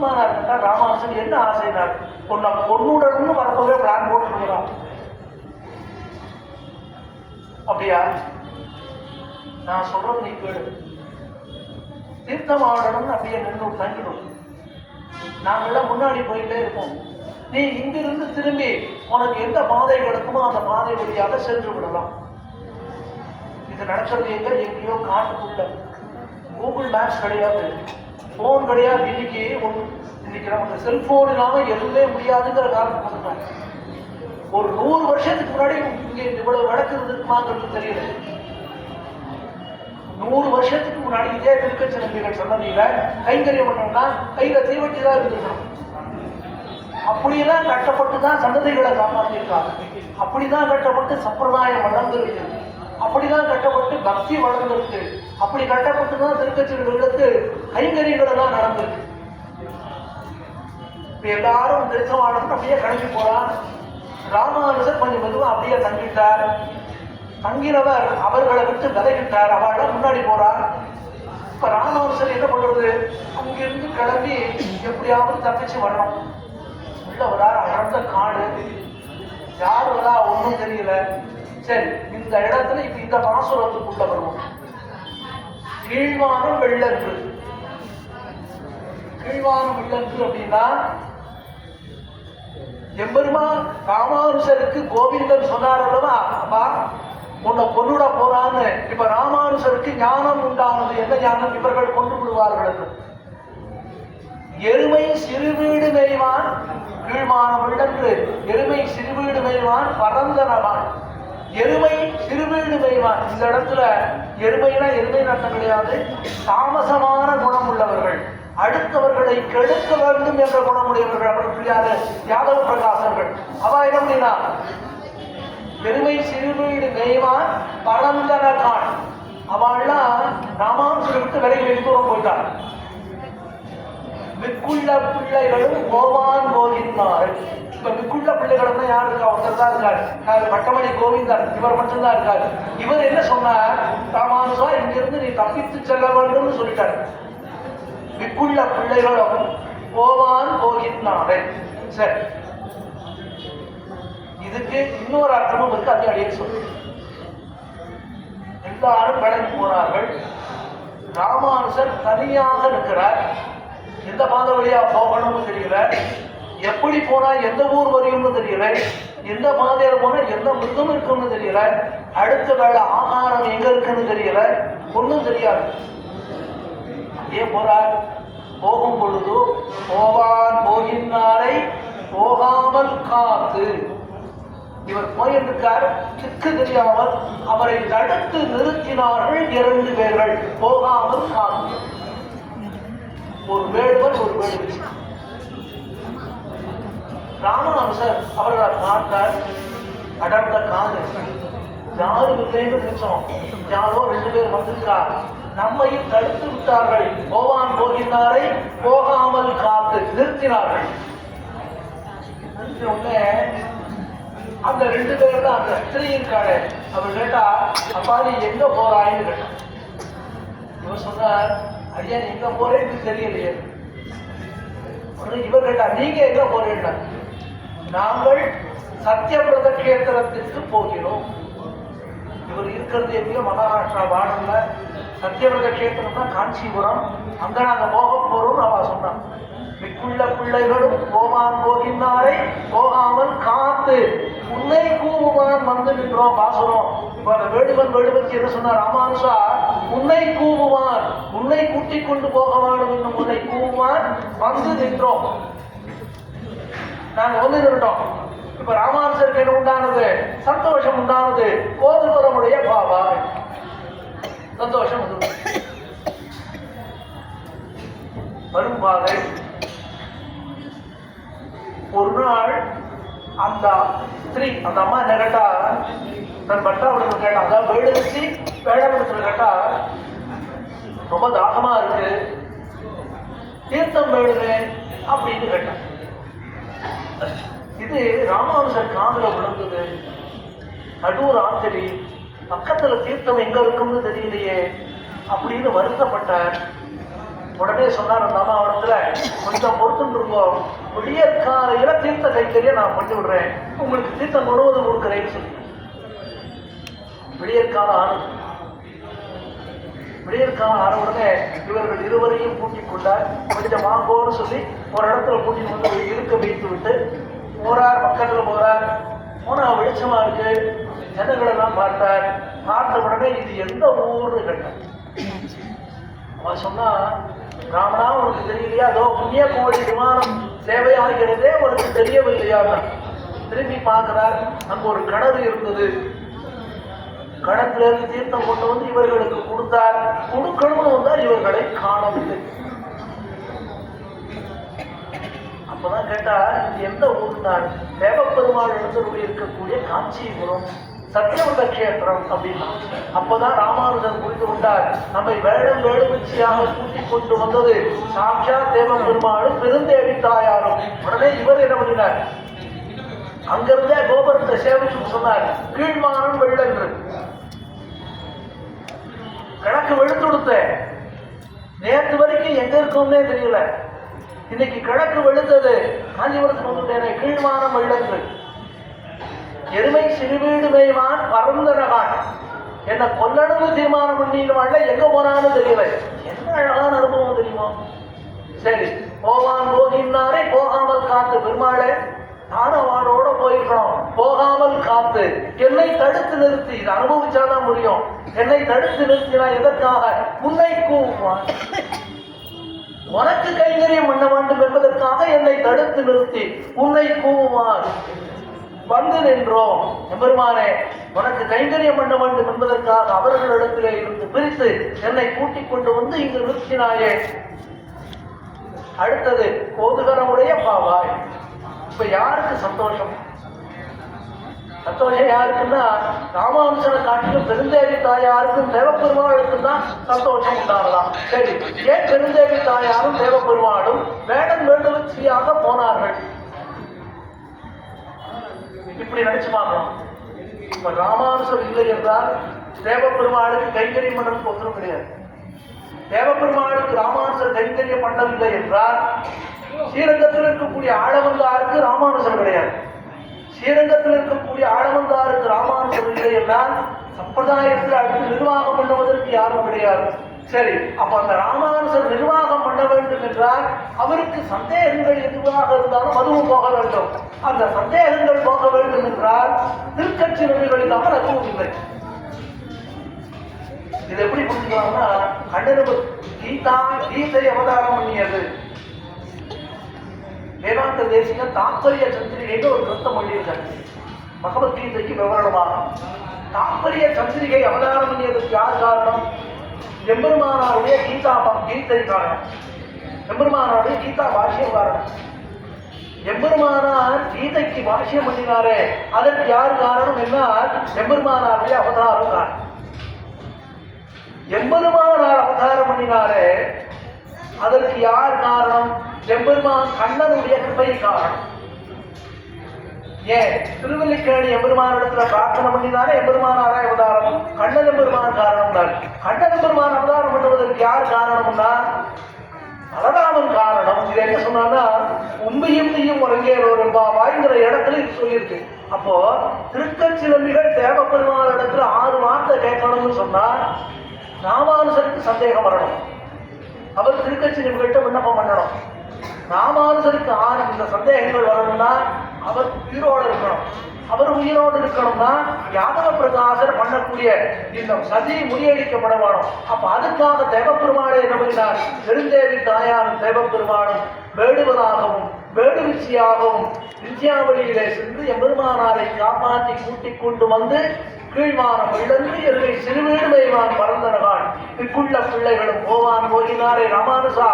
எம்பெருமானா இருக்கா ராமானுஜன் என்ன ஆசைனார், பொண்ணுடன்னு வரப்போவே பிளான் போட்டுருக்கிறான். அப்படியா? நான் சொல்றது நீ கேளு. தீர்த்தம் ஆடணும்னு அப்படியே நின்று தங்கிடும். நாங்கெல்லாம் முன்னாடி போயிட்டே இருப்போம். நீ இங்கிருந்து திரும்பி உனக்கு எந்த பாதை கிடக்குமோ அந்த பாதை வழியாக சென்று விடலாம். இது நடக்கிறது எங்கேயோ காட்டுக்குள்ள. கூகுள் மேப்ஸ் கிடையாது, போன் கிடையாது. இன்னைக்கு நமக்கு செல்போன் இல்லாம எதுவுமே முடியாதுங்கிற காரணம் சொல்றோம். ஒரு 100 வருஷத்துக்கு முன்னாடி இங்க இவ்வளவு நடக்குறதுக்குமாங்கிறது தெரியல. 100 வருஷத்துக்கு முன்னாடி இதே திருக்கச்சிரம்பிகள் சன்னதியில கைங்கரியம் பண்ணோம்னா கையில தீவட்டி தான் இருந்துக்கணும். அப்படியெல்லாம் கட்டப்பட்டுதான் சன்னதிகளை காப்பாற்றிருக்காங்க. அப்படிதான் கட்டப்பட்டு சம்பிரதாயம் வளர்ந்துருக்கு. அப்படிதான் கட்டப்பட்டு பக்தி வளர்ந்துருக்கு. அப்படி கட்டப்பட்டுதான் திருக்கச்சிரம்பிகளுக்கு கைங்கரியங்கள் எல்லாம் நடந்திருக்கு. இப்ப எல்லாரும் திருச்சமாடணும் அப்படியே கிளம்பி போறான். ராமானுஜர் கொஞ்சம் மெதுவா அப்படியே தங்கிட்டார். தங்கினவர் அவர்களை விட்டு விலகிட்டார். அவள் முன்னாடி போறார். இப்ப ராமானுஜர் என்ன பண்றது? அங்கிருந்து கிளம்பி எப்படியாவது தப்பிச்சு வரணும். உள்ள வரார். அடர்ந்த காடு, யார் வரா ஒன்றும் தெரியல. சரி, இந்த இடத்துல இப்ப இந்த பாசுரத்துக்குள்ள வருவோம். கீழ்வானம் வெள்ளன்று. கீழ்வானம் வெள்ளன்று அப்படின்னா எம்பெருமான் ராமானுஜருக்கு கோவிந்தன் சொன்னார் அல்லவா, அப்பா உன்னை கொண்டுட போறான்னு. இப்ப ராமானுஜருக்கு ஞானம் உண்டானது. என்ன ஞானம்? இவர்கள் கொண்டு விடுவார்கள். எருமை சிறுவீடு மேய்வான் கீழ்மானம் வெள்ளன்று. எருமை சிறுவீடு மேய்வான் பரந்தனவான். எருமை சிறுவீடு மேய்வான். இந்த இடத்துல எருமைனா எருமை நட்டம் கிடையாது. தாமசமான குணம் உள்ளவர்கள், அடுத்தவர்களை கெடுக்க வேண்டும் என்ற குணமுடையவர்கள். அவர்கள் யாரு? யாதவ பிரகாசர்கள். அவ என்ன அப்படின்னா பெருமை சிறுவீடு மேய்வான் பரந்தனகான். அவள்லாம் ராமானுஜருக்கு விலகி வெகு தூரம் போயிட்டார். மிக்குள்ள பிள்ளைகளும் கோவான் கோவிந்தார்கள். இப்ப மிக்குள்ள பிள்ளைகளும் யார் இருக்கா? ஒருத்தர் தான் இருக்காரு, பட்டமணி கோவிந்தன். இவர் மட்டும்தான் இருக்காரு. இவர் என்ன சொன்னார்? ராமானுஜா இங்கிருந்து நீ தப்பித்து செல்ல வேண்டும் சொல்லிட்டார். மிக்குள்ள பிள்ளைகளும் கோவான் கோகினார்கள். சரி, இதுக்கு இன்னொரு அர்த்தமும் இருக்கு. அது அடியே சொல்லு. எல்லாரும் விலகி போனார்கள். ராமானுஜர் தனியாக இருக்கிறார். எந்த பாத வழியா போகணும்னு தெரியல, எப்படி போனா எந்த ஊர் வரையும்னு தெரியல, எந்த பாதையில போனா எந்த மிருகம் இருக்குன்னு தெரியல, அடுத்த வேலை ஆகாரம் எங்க இருக்குன்னு தெரியல, ஒன்றும் தெரியாது. அப்படியே போறார். போகும் பொழுது போவான் போகின்றாரை போகாமல் காத்து. இவர் போயிருக்கார், திக்கு தெரியாமல் அவரை தடுத்து நிறுத்தினார்கள் 2 பேர்கள். போகாமல் காத்து. ஒரு வேடுவர், ஒரு வேடுவி. ராமானுஜர் அவர்களை பார்த்தார். அடர்ந்த காது, யாரும் இல்லைன்னு நினைச்சோம். யாரோ 2 பேர் வந்திருக்கிறார், நம்மையும் தடுத்து விட்டார்கள். போவான் போகின்றாரை போகாமல் காத்து நிறுத்தினார்கள். உடனே அந்த 2 பேர் தான் அந்த ஸ்திரீ இருக்காரு. அவர் கேட்டா, அப்பா நீ எங்க போறாயின்னு கேட்டான். இவர் சொன்னார், ஐயா நீ எங்க போறேன்னு தெரியலையே. இவர் கேட்டா, நீங்க எங்க போறீங்க? நாங்கள் சத்தியபிரத கேத்திரத்திற்கு போகிறோம். இவர் இருக்கிறது எப்படியோ மகாராஷ்டிரா பார்டர்ல. சத்தியபிரத கேத்திரம்னா காஞ்சிபுரம். அங்க நாங்க போக போறோம்னு அவ சொன்னான். மிக்குள்ள பிள்ளைகளும் போவான் போகின்றாரை போகாமல் காத்து உன்னை கூவுவான் வந்து நின்றோம் பாசுறோம். இப்ப அந்த வேடுவன் என்ன சொன்னார்? ராமானுஜா உன்னை கூவுவான், உன்னை கூட்டிக் கொண்டு போக வேண்டும் என்னும் உன்னை கூவுவான் வந்து நின்றோம். நாங்க வந்து நின்றோம். இப்ப ராமானுஜருக்கு என்ன உண்டானது? சந்தோஷம் உண்டானது. போதுவரமுடைய பாபா சந்தோஷம் வரும் பாதை. ஒரு நாள் அந்த ஸ்திரீ, அந்த அம்மா என்ன கேட்டா, தன் பட்டாவிடத்தில் கேட்டா, அதான் வேடு வச்சு வேடவிடத்தில் கேட்டா, ரொம்ப தாகமா இருக்கு, தீர்த்தம் வேடுமே அப்படின்னு கேட்டான். இது ராமானுஜர் காதுல விழுந்தது. நடுவர் ஆச்சரி, பக்கத்துல தீர்த்தம் எங்க இருக்கும்னு தெரியலையே அப்படின்னு வருத்தப்பட்டார். உடனே சொன்னார் அந்த அம்மாவிடத்துல, கொஞ்சம் பொறுத்துட்டு இருக்கோம், விடியற்காலையில தீர்த்த கைக்கறியை நான் பண்ணி விடுறேன், உங்களுக்கு தீர்த்தம் முழுவதும் கொடுக்குறேன்னு சொல்லி விடியற்காலம் ஆனது. விடியற்காலம் ஆன உடனே இவர்கள் இருவரையும் கூட்டிக் கொண்டார். கொஞ்சம் வாங்கோன்னு சொல்லி ஒரு இடத்துல கூட்டிட்டு வந்து இருக்க வைத்து விட்டு போறார். பக்கத்துல போறார். போனா வெளிச்சமா இருக்கு. ஜனங்களெல்லாம் பார்த்தார். பார்த்த உடனே இது எந்த ஊர்னு கேட்டார். அவன் சொன்னா, ராமனா உனக்கு தெரியலையா, அதோ புண்ணியகோடி விமானம் சேவையாகிறதே உனக்கு தெரியவில்லையா? திரும்பி பார்க்கிறார். அங்க ஒரு கிணறு இருந்தது. கிணத்திலிருந்து தீர்த்தம் கொண்டு வந்து இவர்களுக்கு கொடுத்தார். கொடுக்கணும்னு வந்தால் இவர்களை காணவில்லை. அப்பதான் கேட்டா, இது எந்த ஊர் தான்? தேவப்பெருமாள் எழுந்தருளி இருக்கக்கூடிய காஞ்சிபுரம் சத்தியவத கஷேத்திரம் அப்படின்னா. அப்பதான் ராமானுஜன் புரிந்து கொண்டார், நம்மை வேடம் வேடுவச்சியாக கூட்டிக் கொண்டு வந்தது சாட்சா தேவப்பெருமாளும் பெருந்தேவி தாயாரும். உடனே இவர் என்ன பண்ணினார், அங்கிருந்தே கோபுரத்தை சேவிச்சு சொன்னார், கீழ்மானம் வெள்ளன்று கணக்கு வெளுத்து கொடுத்த. நேற்று வரைக்கும் எங்க இருக்கும்னே தெரியல, இன்னைக்கு கிழக்கு வெளுத்தது. காஞ்சிபுரத்துக்கு வந்துட்டேனே, கீழ்மானம் வெள்ளன்று எருமை சிறுவீடு மேய்வான் பரந்தனகான் என்ன கொல்லணும்னு தீர்மானம் பண்ணிடுவான்ல, எங்க போனான்னு தெரியல. என்ன அழகான அனுபவம் தெரியுமா? சரி, போவான் போகின்றாரே போகாமல் காத்து பெருமாளே, தானவானோட போயிருக்கணும், போகாமல் காத்து என்னை தடுத்து நிறுத்தி, இதை அனுபவிச்சாதான் முடியும். என்னை தடுத்து நிறுத்தினா எதற்காக? உன்னை கூவான், உனக்கு கைங்கரியம் பண்ண வேண்டும் என்பதற்காக என்னை தடுத்து நிறுத்தி உன்னை கூவான். வந்து நின்றோம் எம்பெருமானே, உனக்கு கைங்கரியம் பண்ண வேண்டும் என்பதற்காக அவர்களிடத்திலே இருந்து பிரித்து என்னை கூட்டிக் கொண்டு வந்து இங்கு நிறுத்தினாயே. அடுத்தது கோதுகரமுடைய பாவாய். இப்ப யாருக்கு சந்தோஷம்? சந்தோஷம் யாருக்குன்னா, ராமானுஜனை காட்டிலும் பெருந்தேவி தாயாருக்கும் தேவப்பெருமாளுக்கும் தான் சந்தோஷம் உண்டாகலாம். சரி, ஏன் பெருந்தேவி தாயாரும் தேவப்பெருமாளும் வேடம் வேண்டுவச்சியாக போனார்கள்? இப்படி நினைச்சு பார்க்கலாம். இப்ப ராமானுஜர் இல்லை என்றால் தேவப்பெருமாளுக்கு கைங்கரியம் பண்றதுக்கு ஒன்றும் கிடையாது. தேவப்பெருமாளுக்கு ராமானுஜர் கைங்கரியம் பண்ணவில்லை என்றால் ஸ்ரீரங்கத்தில் இருக்கக்கூடிய ஆழவந்தாருக்கு ராமானுஜர் கிடையாது. ஸ்ரீரங்கத்தில் இருக்கக்கூடிய ஆழவந்தாருக்கு ராமானுஜர் இல்லை என்றால் சம்பிரதாயத்தில் அடுத்து நிர்வாகம் பண்ணுவதற்கு யாரும் கிடையாது. சரி, அப்ப அந்த ராமானுஜர் நிர்வாகம் பண்ண வேண்டும் என்றால் அவருக்கு சந்தேகங்கள் எதுவாக இருந்தாலும் அதுவும் போக வேண்டும். அந்த சந்தேகங்கள் போக வேண்டும் என்றால் திருக்கட்சி நபிகள் இல்லாமல் அதுவும் இல்லை. இது எப்படி புரிஞ்சுக்கலாம்னா, கண்டனு கீதை அவதாரம் பண்ணியது வேதாந்த தேசிக தாத்பரிய சந்திரிகைன்னு ஒரு கிரந்தம் பண்ணியிருக்காங்க. பகவத்கீதைக்கு விவரணமாக தாத்பரிய சந்திரிகை அவதாரம் பண்ணியதற்கு யார் காரணம்? எம்பெருமானாருடைய கீதை காரணம். எம்பெருமானாருடைய கீதா பாஷ்யம் காரணம். எம்பெருமானார் கீதைக்கு பாஷ்யம் பண்ணினாரே, அதற்கு யார் காரணம்? என்ன? எம்பெருமானாருடைய அவதாரம் காரணம். எம்பெருமானார் அவதாரம் பண்ணினாரே, அதற்கு யார் காரணம்? எம்பெருமான் கண்ணனுடைய கிருபை காரணம். ஏன் திருவல்லிக்கேணி எம்பெருமானிடத்துல பிரார்த்தனை பண்ணினாலே எம்பெருமானாராய் அவதாரம், கண்ணன் எம்பெருமான் காரணம் தான். கண்ணன் எம்பெருமான் அவதாரம் பண்ணுவதற்கு யார் காரணம்னா பலராமன் காரணம். இது என்ன சொன்னா, உண்மையும் நீயும் உறங்கேறோர் என்பாவாய்ங்கிற இடத்துல இது சொல்லியிருக்கு. அப்போ திருக்கட்சி நம்பிகள் தேவப்பெருமான் இடத்துல 6 வார்த்தை கேட்கணும்னு சொன்னா ராமானுஜருக்கு சந்தேகம் வரணும். அவர் திருக்கட்சி நம்பிகிட்ட விண்ணப்பம் பண்ணணும். ராமானுஜருக்கு 6 இந்த சந்தேகங்கள் வரணும்னா அவர் உயிரோடு இருக்கணும். அவர் உயிரோடு இருக்கணும்னா யாதவ பிரகாசர் பண்ணக்கூடிய இந்த சதி முறியடிக்கப்பட வேணும். அப்ப அதுக்காக தேவப்பெருமாளை என்ன பண்ணினார்? பெருந்தேவி தாயாரும் தேவப்பெருமானும் வேடுவதாகவும் வேடுவிச்சியாகவும் வித்யாவளியிலே சென்று எம்பெருமானாரை காப்பாற்றி கூட்டிக் கொண்டு வந்து கீழ்மானம் இழந்து எருமை சிறுவீடு வைவான் பரந்தனகான் இக்குள்ள பிள்ளைகளும் போவான் போகினாரே ராமானுசா,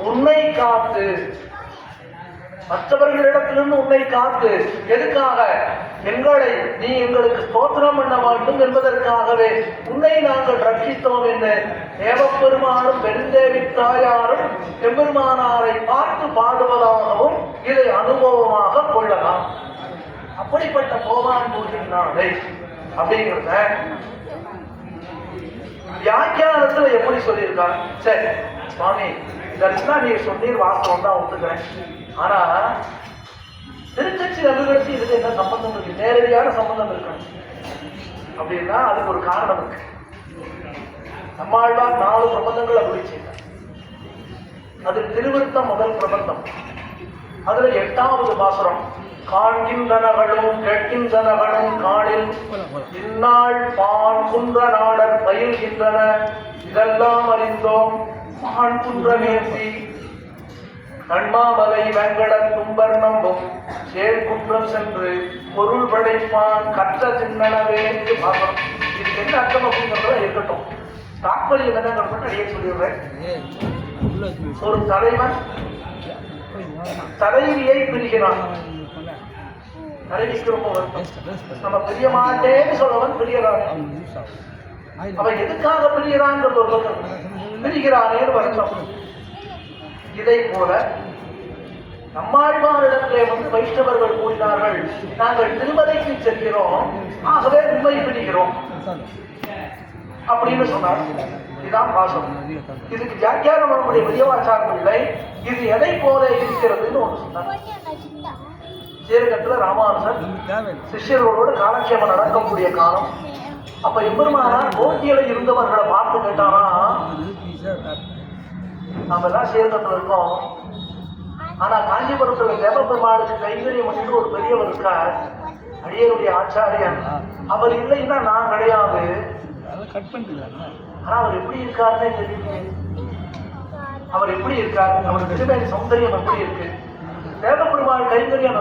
உன்னை காத்து, மற்றவர்களிடத்திலிருந்து உன்னை காத்து, எதுக்காக? எங்களை நீ எங்களுக்கு ஸ்தோத்திரம் பண்ண வேண்டும் என்பதற்காகவே உன்னை நாங்கள் ரட்சித்தோம் என்று தேவப்பெருமானும் பெருந்தேவி தாயாரும் எம்பெருமானாரை பார்த்து பாடுவதாகவும் இதை அனுபவமாக கொள்ளலாம். அப்படிப்பட்ட போவான் போகின்றானே அப்படிங்கிறத வியாக்கியானத்துல எப்படி சொல்லியிருக்காங்க? சரி சுவாமி, இதெல்லாம் நீ சொன்னீர் வாஸ்தவம் தான் ஒத்துக்கிறேன். ஆனா திருக்கட்சி அபிவிருத்தி இதுக்கு என்ன சம்பந்தம் இருக்கு? நேரடியான சம்பந்தம் இருக்கணும். அப்படின்னா அதுக்கு ஒரு காரணம் இருக்கு. நம்மாழ்வார் 4 பிரபந்தங்கள் அருளி செய்தார். அது திருவிருத்தம் முதல் பிரபந்தம். அதுல 8வது பாசுரம், காண்கின்றனகளும் கேட்கின்றனகளும் காணில் இந்நாள் பான் குன்ற நாடர் பயில்கின்றன இதெல்லாம் அறிந்தோம் மான் குன்றமேசி கண்மாமலை வெங்கடத் தும்பர் நம்பும் சேர்குன்றம் சென்று பொருள் படைப்பான் கற்ற சின்னனவே என்று பார்க்கணும். இதுக்கு என்ன அர்த்தம் அப்படிங்கிறத இருக்கட்டும். தாற்பயம் என்னங்கிறது நிறைய சொல்லிடுறேன். ஒரு தலைவன் தலைவியை பிரிகிறான். தலைவிக்கு ரொம்ப வருத்தம். நம்ம பிரிய மாட்டேன்னு சொல்லவன் பிரியறான். அவன் எதுக்காக பிரியறான்ங்கிறது ஒரு பக்கம், பிரிகிறானேன்னு வருத்தம். இதை போல நம்மாழ்வாரிடத்திலே வைஷ்ணவர்கள் கூறினார்கள், நாங்கள் திருமலைக்கு செல்கிறோம், ஆகவே உண்மை பிரிகிறோம் அப்படின்னு சொன்னார். இதுதான் பாசம். இதுக்கு வியாக்கியானம் நம்முடைய பெரியவாச்சாரம் இல்லை. இது எதை போல இருக்கிறதுன்னு ஒன்று சொன்னார். சீரகத்துல ராமானுஜர் சிஷ்யர்களோடு காலட்சேபம் நடக்கக்கூடிய காலம். அப்ப எம்பெருமானார் போட்டியில இருந்தவர்களை பார்த்து கேட்டானா, நாம எல்லாம் சீரகத்துல இருக்கோம், ஆனா காஞ்சிபுரத்துல தேவபெருமாளுக்கு கைங்கரியம் பண்ணிட்டு ஒரு பெரியவர் இருக்கார், அடியனுடைய ஆச்சாரியன். அவர் இல்லைன்னா நான் கிடையாது. ஆனா அவர் எப்படி இருக்காருன்னே தெரியல. அவர் எப்படி இருக்காரு, அவருக்கு திருமண சௌந்தரியம் எப்படி இருக்கு, தேவபெருமாள் கைங்கரியம்